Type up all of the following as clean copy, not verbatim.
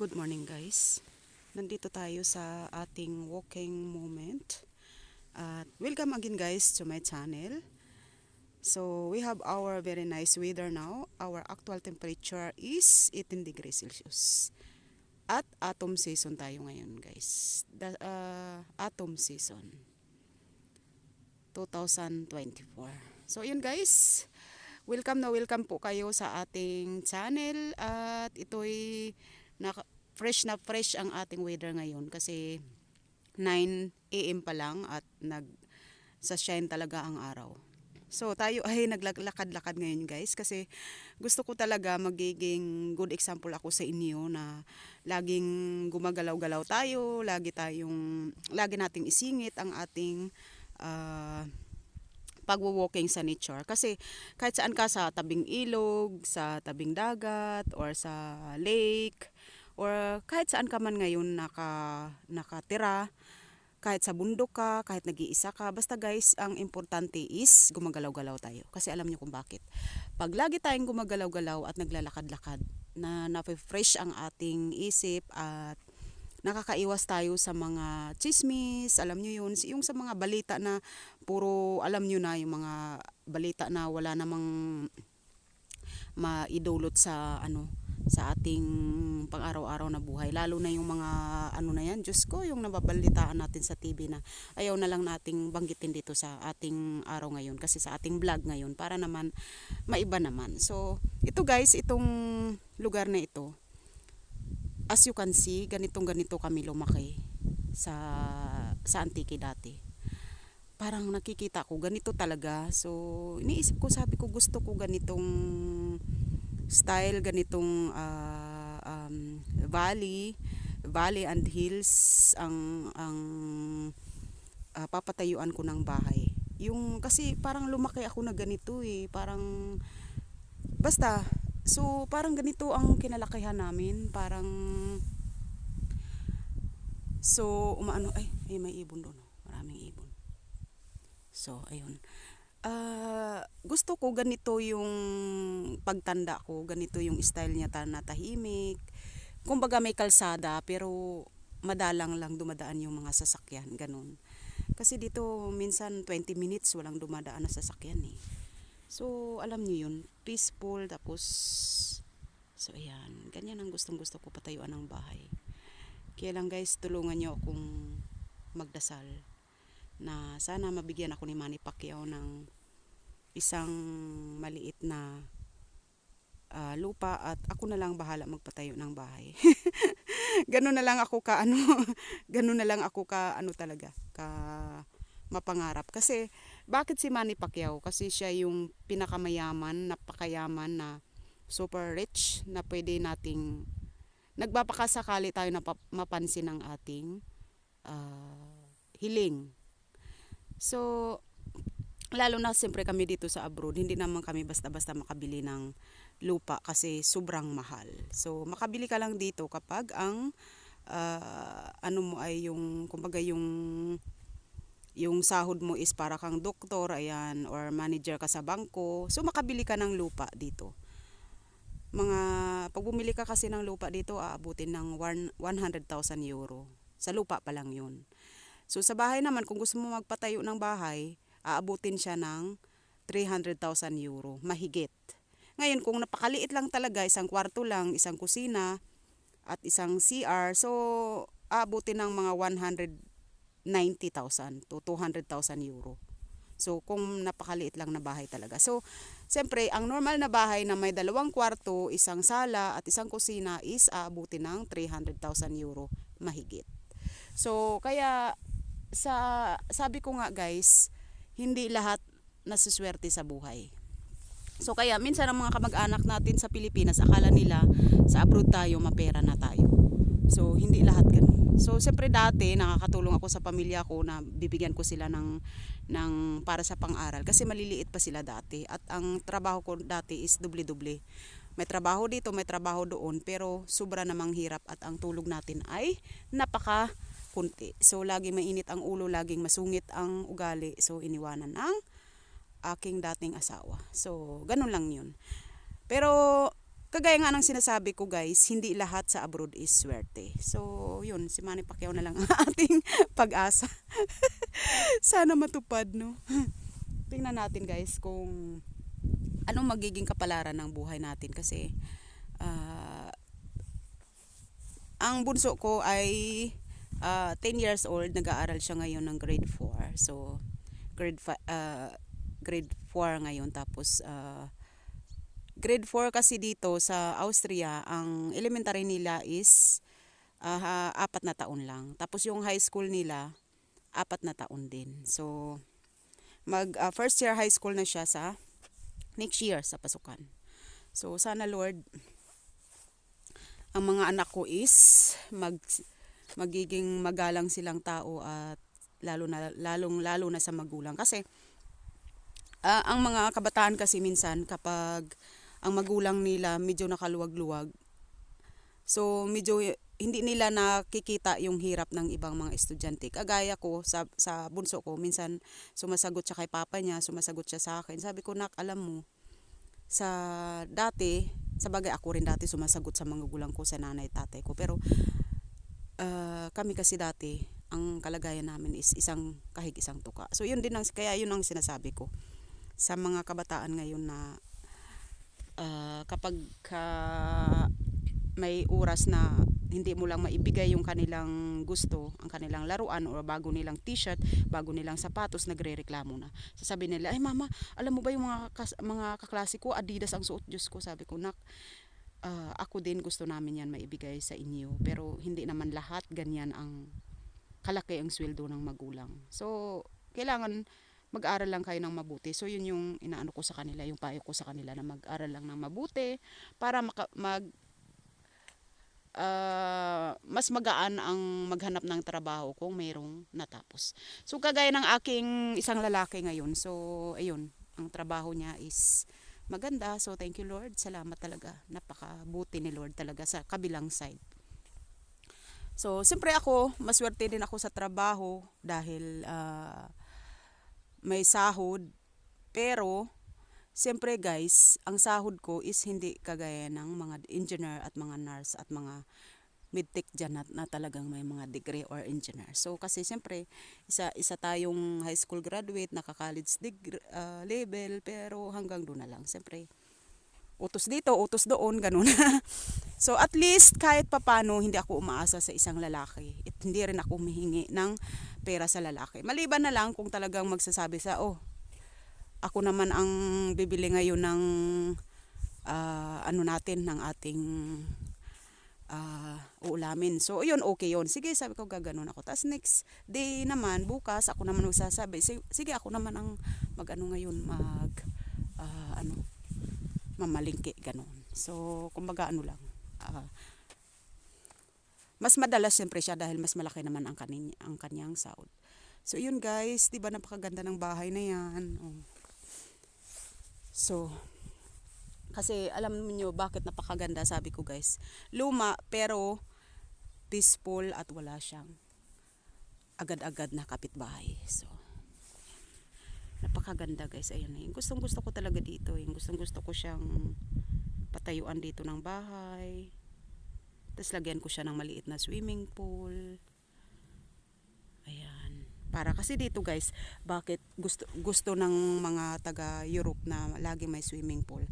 Good morning guys. Nandito tayo sa ating walking moment. At welcome again guys to my channel. So we have our very nice weather now. Our actual temperature is 18 degrees Celsius. At autumn season tayo ngayon guys. Autumn season 2024. So yun guys. Welcome po kayo sa ating channel. At ito'y fresh na fresh ang ating weather ngayon kasi 9 AM pa lang at nag-shine talaga ang araw. So tayo ay naglalakad-lakad ngayon guys kasi gusto ko talaga magiging good example ako sa inyo na laging gumagalaw-galaw tayo, lagi nating isingit ang ating pagwo-walking sa nature. Kasi kahit saan ka, sa tabing ilog, sa tabing dagat, or sa lake, or kahit saan ka man ngayon nakatira, kahit sa bundok ka, kahit nag-iisa ka, basta guys, ang importante is gumagalaw-galaw tayo. Kasi alam nyo kung bakit. Pag lagi tayong gumagalaw-galaw at naglalakad-lakad, na-fresh ang ating isip at nakakaiwas tayo sa mga chismis, alam nyo yun, yung sa mga balita na puro, alam nyo na, yung mga balita na wala namang maidulot sa sa ating pang-araw-araw na buhay, lalo na yung mga na yan, Diyos ko, yung nababalitaan natin sa TV na ayaw na lang nating banggitin dito sa ating araw ngayon, kasi sa ating vlog ngayon, para naman maiba naman. So ito guys, itong lugar na ito, as you can see, ganito kami lumaki sa Antique dati. Parang nakikita ko ganito talaga. So iniisip ko, sabi ko, gusto ko ganitong style, ganitong valley and hills ang papatayuan ko ng bahay. Yung kasi parang lumaki ako na ganito parang basta, so parang ganito ang kinalakihan namin, parang so ay may ibon doon, maraming ibon. So ayun, gusto ko ganito yung pagtanda ko, ganito yung style niya, na tahimik. Kumbaga may kalsada pero madalang lang dumadaan yung mga sasakyan, ganun. Kasi dito minsan 20 minutes walang dumadaan na sasakyan So alam niyo yun, peaceful. Tapos so ayan, ganyan ang gustong-gusto ko patayuan ng bahay. Kaya lang guys, tulungan niyo akong magdasal na sana mabigyan ako ni Manny Pacquiao ng isang maliit na lupa at ako na lang bahala magpatayo ng bahay. Ganun na lang ako talaga ka mapangarap. Kasi bakit si Manny Pacquiao? Kasi siya yung pinakamayaman, napakayaman, na super rich, na pwede nating nagbapakasakali tayo na mapansin ng ating hiling. So lalo na siyempre kami dito sa abroad, hindi naman kami basta-basta makabili ng lupa kasi sobrang mahal. So makabili ka lang dito kapag ang mo ay yung, kumbaga yung sahod mo is para kang doktor, ayan, or manager ka sa bangko. So makabili ka ng lupa dito. Pag bumili ka kasi ng lupa dito, aabutin ng 100,000 euro. Sa lupa pa lang yun. So sa bahay naman, kung gusto mo magpatayo ng bahay, aabutin siya ng 300,000 euro, mahigit. Ngayon, kung napakaliit lang talaga, isang kwarto lang, isang kusina, at isang CR, so aabutin ng mga 190,000 to 200,000 euro. So kung napakaliit lang na bahay talaga. So siyempre, ang normal na bahay na may 2 kwarto, isang sala, at isang kusina is aabutin ng 300,000 euro, mahigit. So kaya sabi ko nga guys, hindi lahat nasuswerte sa buhay. So kaya minsan ang mga kamag-anak natin sa Pilipinas, akala nila sa abroad tayo, mapera na tayo. So hindi lahat ganun. So siyempre dati nakakatulong ako sa pamilya ko, na bibigyan ko sila ng para sa pang-aral kasi maliliit pa sila dati, at ang trabaho ko dati is doble-doble. May trabaho dito, may trabaho doon, pero sobra namang hirap at ang tulog natin ay napaka kunti. So laging mainit ang ulo, laging masungit ang ugali. So iniwanan ang aking dating asawa. So ganun lang yun. Pero kagaya nga ng sinasabi ko guys, hindi lahat sa abroad is swerte. So yun, si Manny Pacquiao na lang ang ating pag-asa. Sana matupad, no? Tingnan natin guys kung anong magiging kapalaran ng buhay natin kasi ang bunso ko ay 10 years old, nag-aaral siya ngayon ng grade 4. So grade 4 ngayon, tapos grade 4 kasi dito sa Austria, ang elementary nila is 4 na taon lang. Tapos yung high school nila 4 na taon din. So mag first year high school na siya sa next year sa pasukan. So sana Lord, ang mga anak ko is magiging magalang silang tao, at lalo na sa magulang. Kasi ang mga kabataan kasi minsan kapag ang magulang nila medyo nakaluwag-luwag, so medyo hindi nila nakikita yung hirap ng ibang mga estudyante. Kagaya ko sa bunso ko, minsan sumasagot siya kay papa niya, sumasagot siya sa akin. Sabi ko, nak, alam mo, sa dati, sa bagay ako rin dati sumasagot sa mga gulang ko, sa nanay tatay ko. Pero kami kasi dati, ang kalagayan namin is isang kahig isang tuka. So yun din kaya yun ang sinasabi ko sa mga kabataan ngayon na kapag may oras na hindi mo lang maibigay yung kanilang gusto, ang kanilang laruan o bago nilang t-shirt, bago nilang sapatos, nagrereklamo na. Sasabihin nila, ay mama, alam mo ba yung mga kaklase ko, Adidas ang suot. Diyos ko, sabi ko, nak, ako din gusto namin yan maibigay sa inyo. Pero hindi naman lahat ganyan ang kalaki ang sweldo ng magulang. So, kailangan mag-aral lang kayo ng mabuti. So, yun yung inaano ko sa kanila, yung payo ko sa kanila, na mag-aral lang ng mabuti para mas magaan ang maghanap ng trabaho kung mayroong natapos. So kagaya ng aking isang lalaki ngayon, so ayun, ang trabaho niya is maganda. So thank you Lord, salamat talaga, napakabuti ni Lord talaga sa kabilang side. So siyempre ako, maswerte din ako sa trabaho dahil may sahod, pero siyempre guys, ang sahod ko is hindi kagaya ng mga engineer at mga nurse at mga medtech dyan na talagang may mga degree or engineer. So kasi siyempre, isa tayong high school graduate, naka-college degree, level, pero hanggang doon na lang. Siyempre, utos dito, utos doon, ganun. So at least kahit papano, hindi ako umaasa sa isang lalaki. At hindi rin ako humihingi ng pera sa lalaki. Maliban na lang kung talagang magsasabi sa, ako naman ang bibili ngayon ng ng ating uulamin. So yun, okay yun. Sige, sabi ko, gaganon ako. Tapos next day naman, bukas, ako naman magsasabi. Sige, ako naman ang ngayon, mamalingki, ganon. So, kumbaga lang. Mas madalas siyempre siya dahil mas malaki naman ang kanyang sahod. So yun guys, 'di ba napakaganda ng bahay na 'yan. So, kasi alam niyo bakit napakaganda, sabi ko guys. Luma pero peaceful at wala siyang agad-agad na kapitbahay. So, napakaganda guys. Ayun na. Gustong-gusto ko talaga dito. Gustong-gusto ko siyang patayuan dito ng bahay. Tapos lagyan ko siya ng maliit na swimming pool. Ayan. Para kasi dito guys, bakit gusto ng mga taga Europe na lagi may swimming pool?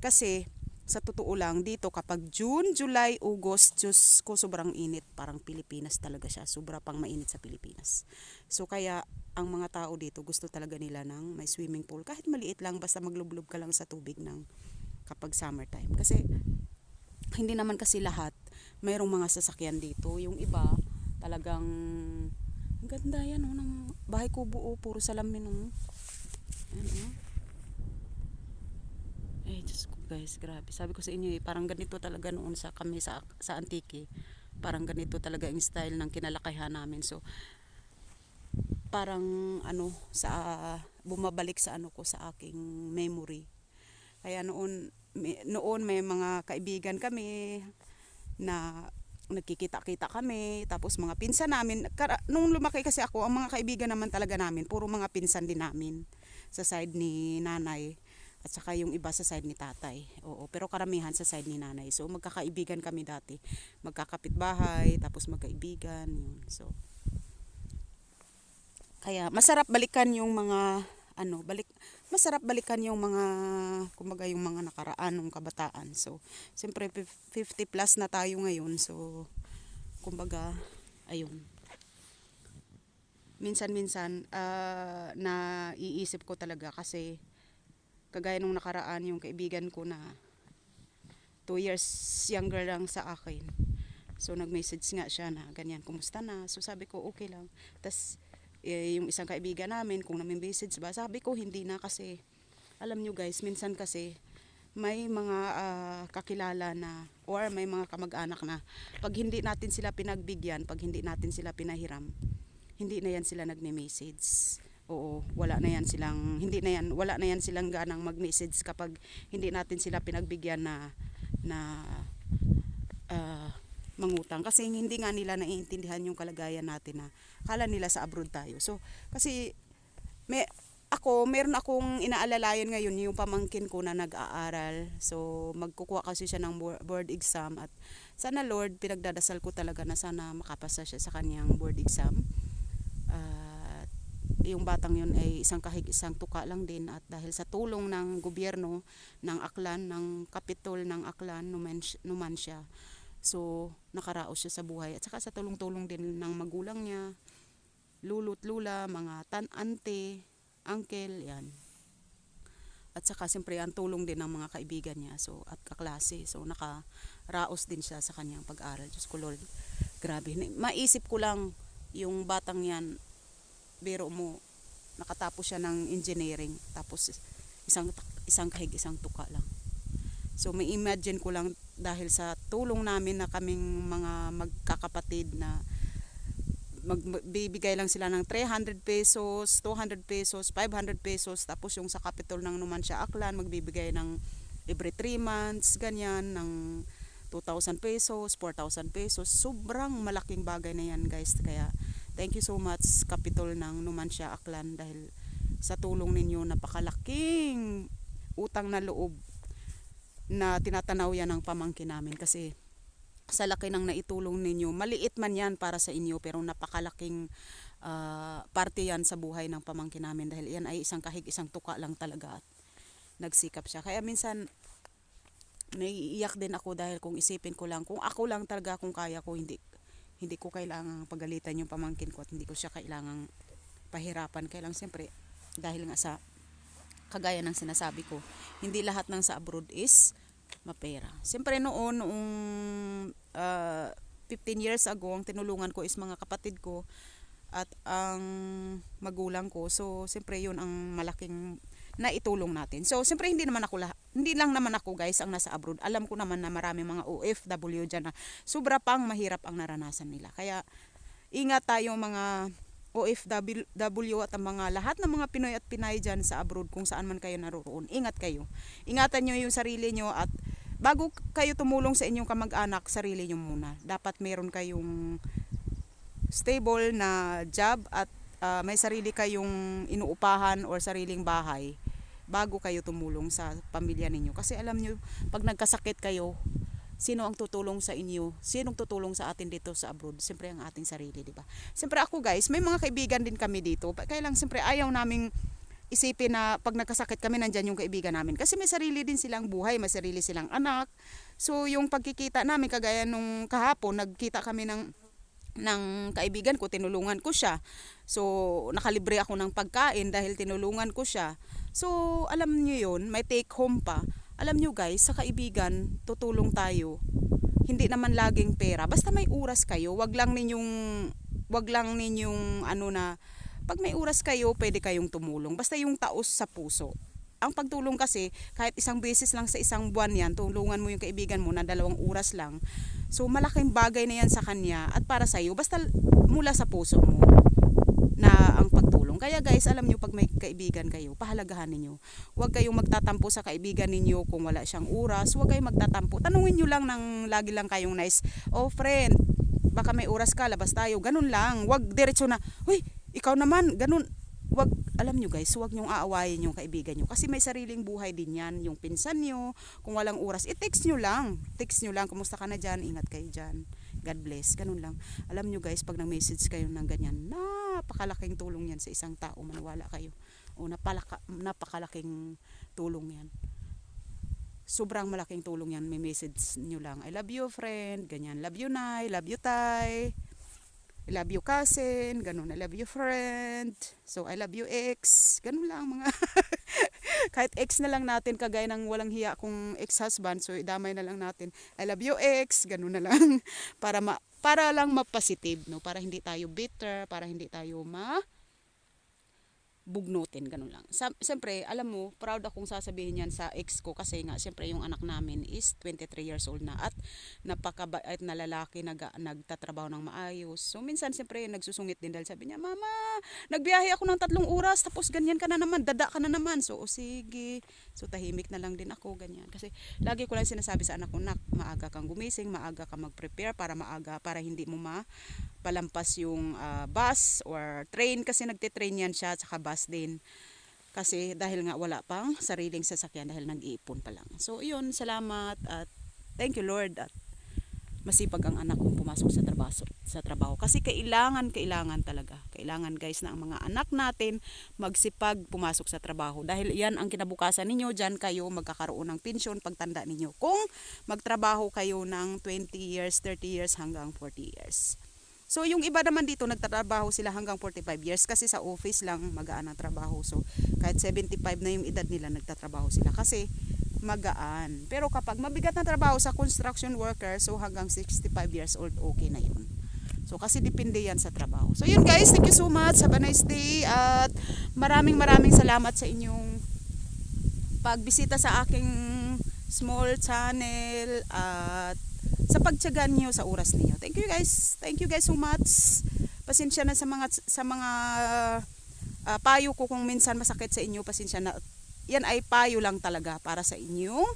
Kasi sa totoo lang dito kapag June, July, August, Diyos ko, sobrang init. Parang Pilipinas talaga siya. Sobra pang mainit sa Pilipinas. So kaya ang mga tao dito gusto talaga nila ng may swimming pool. Kahit maliit lang, basta maglublob ka lang sa tubig kapag summertime. Kasi hindi naman kasi lahat mayroong mga sasakyan dito. Yung iba talagang ang ganda yan, ng bahay kubo, puro salamin. Diyos ko guys, grabe. Sabi ko sa inyo, parang ganito talaga noon kami sa Antique. Parang ganito talaga yung style ng kinalakayan namin. So, parang bumabalik sa sa aking memory. Kaya noon may mga kaibigan kami na nagkikita-kita kami, tapos mga pinsan namin. Nung lumaki kasi ako, ang mga kaibigan naman talaga namin, puro mga pinsan din namin sa side ni nanay. At saka yung iba sa side ni tatay. Oo, pero karamihan sa side ni nanay. So magkakaibigan kami dati. Magkakapitbahay, tapos magkaibigan. Yun. So, kaya masarap balikan yung mga masarap balikan yung mga kumbaga yung mga nakaraan ng kabataan. So, siyempre 50 plus na tayo ngayon. So, kumbaga ayun. Minsan-minsan naiisip ko talaga kasi kagaya nung nakaraan yung kaibigan ko na 2 years younger lang sa akin. So nag-message nga siya na ganyan, kumusta na? So sabi ko okay lang. Tas yung isang kaibigan namin kung nami-message ba, sabi ko hindi na kasi alam nyo guys, minsan kasi may mga kakilala na or may mga kamag-anak na pag hindi natin sila pinagbigyan, pag hindi natin sila pinahiram, hindi na yan sila nagme-message. Oo, wala na yan silang ganang mag-message kapag hindi natin sila pinagbigyan na mangutang kasi hindi nga nila naiintindihan yung kalagayan natin na akala nila sa abroad tayo. So kasi meron akong inaalalayan ngayon yung pamangkin ko na nag-aaral. So magkukuha kasi siya ng board exam at sana Lord pinagdadasal ko talaga na sana makapasa siya sa kanyang board exam. Yung batang yun ay isang kahig isang tuka lang din at dahil sa tulong ng gobyerno ng Aklan, ng Kapitol ng Aklan, Numancia, so nakaraos siya sa buhay at saka sa tulong-tulong din ng magulang niya, lulu't lula, mga ante, uncle, yan. At saka siyempre ang tulong din ng mga kaibigan niya so at kaklase, so nakaraos din siya sa kanyang pag-aral. Diyos ko Lord, grabe, maisip ko lang yung batang yan, biro mo, nakatapos siya ng engineering tapos isang kahig isang tuka lang. So may imagine ko lang dahil sa tulong namin na kaming mga magkakapatid na magbibigay lang sila ng 300 pesos, 200 pesos, 500 pesos, tapos yung sa Capitol ng Numancia Aklan magbibigay ng every 3 months ganyan ng 2,000 pesos, 4,000 pesos. Sobrang malaking bagay na yan guys. Kaya thank you so much Kapitol ng Numancia Aklan dahil sa tulong ninyo napakalaking utang na loob na tinatanaw yan ng pamangkin namin kasi sa laki ng naitulong ninyo, maliit man yan para sa inyo pero napakalaking parte yan sa buhay ng pamangkin namin dahil yan ay isang kahig isang tuka lang talaga at nagsikap siya. Kaya minsan naiiyak din ako dahil kung isipin ko lang, kung ako lang talaga kung kaya ko, hindi ko kailangang pagalitan yung pamangkin ko at hindi ko siya kailangang pahirapan. Kaya lang siyempre dahil nga sa kagaya ng sinasabi ko, hindi lahat ng sa abroad is mapera. Siyempre noong 15 years ago, ang tinulungan ko is mga kapatid ko at ang magulang ko. So siyempre yun ang malaking naitulong natin. So siyempre hindi lang naman ako guys ang nasa abroad. Alam ko naman na marami mga OFW dyan na sobra pang mahirap ang naranasan nila. Kaya ingat tayo mga OFW at ang mga lahat ng mga Pinoy at Pinay dyan sa abroad kung saan man kayo naroon. Ingat kayo. Ingatan nyo yung sarili nyo at bago kayo tumulong sa inyong kamag-anak, sarili nyo muna. Dapat meron kayong stable na job at may sarili kayong inuupahan or sariling bahay bago kayo tumulong sa pamilya ninyo. Kasi alam nyo, pag nagkasakit kayo, sino ang tutulong sa inyo? Sinong tutulong sa atin dito sa abroad? Siyempre ang ating sarili, di ba? Siyempre ako guys, may mga kaibigan din kami dito. Kaya lang siyempre ayaw naming isipin na pag nagkasakit kami nandyan yung kaibigan namin. Kasi may sarili din silang buhay, may sarili silang anak. So yung pagkikita namin, kagaya nung kahapon, nagkita kami ng kaibigan ko, tinulungan ko siya. So nakalibre ako ng pagkain dahil tinulungan ko siya. So alam niyo yun, may take home pa. Alam nyo guys, sa kaibigan, tutulong tayo. Hindi naman laging pera. Basta may oras kayo, wag lang ninyong pag may oras kayo, pwede kayong tumulong. Basta yung taos sa puso. Ang pagtulong kasi, kahit isang beses lang sa isang buwan yan, tulungan mo yung kaibigan mo na 2 oras lang. So malaking bagay na yan sa kanya at para sa iyo, basta mula sa puso mo na ang pagtulong. Kaya guys, alam nyo, pag may kaibigan kayo, pahalagahan ninyo. Huwag kayong magtatampo sa kaibigan ninyo kung wala siyang oras. Huwag kayong magtatampo. Tanungin nyo lang ng lagi lang kayong nice. Oh friend, baka may oras ka, labas tayo. Ganun lang. Huwag diretso na, uy, ikaw naman, ganun. wag, alam nyo guys, wag nyong aawayin yung kaibigan nyo kasi may sariling buhay din yan, yung pinsan nyo. Kung walang oras, i-text nyo lang, kumusta ka na dyan, ingat kayo dyan, God bless, ganun lang. Alam nyo guys, pag nag-message kayo ng ganyan, napakalaking tulong yan sa isang tao, maniwala kayo. O napakalaking tulong yan, sobrang malaking tulong yan. May message nyo lang, I love you friend, ganyan, love you Nay, love you Tay, I love you cousin, ganun, I love you friend, so I love you ex, ganun lang mga kahit ex na lang natin, kagaya ng walang hiya kung ex-husband, so idamay na lang natin, I love you ex, ganun na lang para lang ma-positive, no? Para hindi tayo bitter, para hindi tayo bugnutin, ganun lang. Siyempre, alam mo, proud akong sasabihin yan sa ex ko kasi nga, siyempre yung anak namin is 23 years old na at napakabait na lalaki, nagtatrabaho ng maayos. So, minsan siyempre nagsusungit din dahil sabi niya, Mama, nagbiyahe ako ng 3 oras tapos ganyan ka na naman, dada ka na naman. So, sige. So, tahimik na lang din ako, ganyan. Kasi lagi ko lang sinasabi sa anak ko, nak, maaga kang gumising, maaga kang mag-prepare para hindi mo palampas yung bus or train kasi nagte-train yan siya, saka bus din. Kasi dahil nga wala pang sariling sasakyan dahil nag-iipon pa lang. So yun, salamat at thank you Lord at masipag ang anak kong pumasok sa trabaho. Kasi kailangan talaga. Kailangan guys na ang mga anak natin magsipag pumasok sa trabaho. Dahil yan ang kinabukasan ninyo, dyan kayo magkakaroon ng pensyon pagtanda ninyo. Kung magtrabaho kayo ng 20 years, 30 years hanggang 40 years. So yung iba naman dito nagtatrabaho sila hanggang 45 years kasi sa office lang magaan ang trabaho. So kahit 75 na yung edad nila nagtatrabaho sila kasi magaan. Pero kapag mabigat na trabaho sa construction worker, so hanggang 65 years old okay na yun. So kasi depende yan sa trabaho. So yun guys, thank you so much. Have a nice day at maraming salamat sa inyong pagbisita sa aking small channel at sa pagtiyaga niyo sa oras niyo. Thank you guys. Thank you guys so much. Pasensya na sa mga payo ko kung minsan masakit sa inyo. Pasensya na. Yan ay payo lang talaga para sa inyong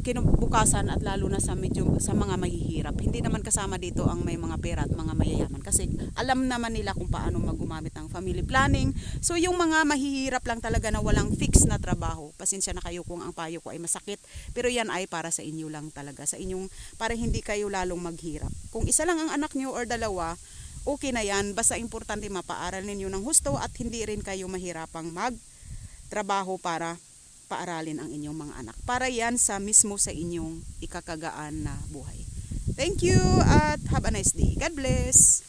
kinabukasan at lalo na sa mga mahihirap. Hindi naman kasama dito ang may mga pera at mga mayayaman kasi alam naman nila kung paano maggumamit ng family planning. So yung mga mahihirap lang talaga na walang fix na trabaho, pasensya na kayo kung ang payo ko ay masakit, pero yan ay para sa inyo lang talaga, sa inyong, para hindi kayo lalong maghirap. Kung isa lang ang anak nyo or dalawa, okay na yan, basta importante mapaaral ninyo ng husto at hindi rin kayo mahirapang magtrabaho para paaralin ang inyong mga anak. Para yan sa mismo sa inyong ikakagaan na buhay. Thank you at have a nice day. God bless.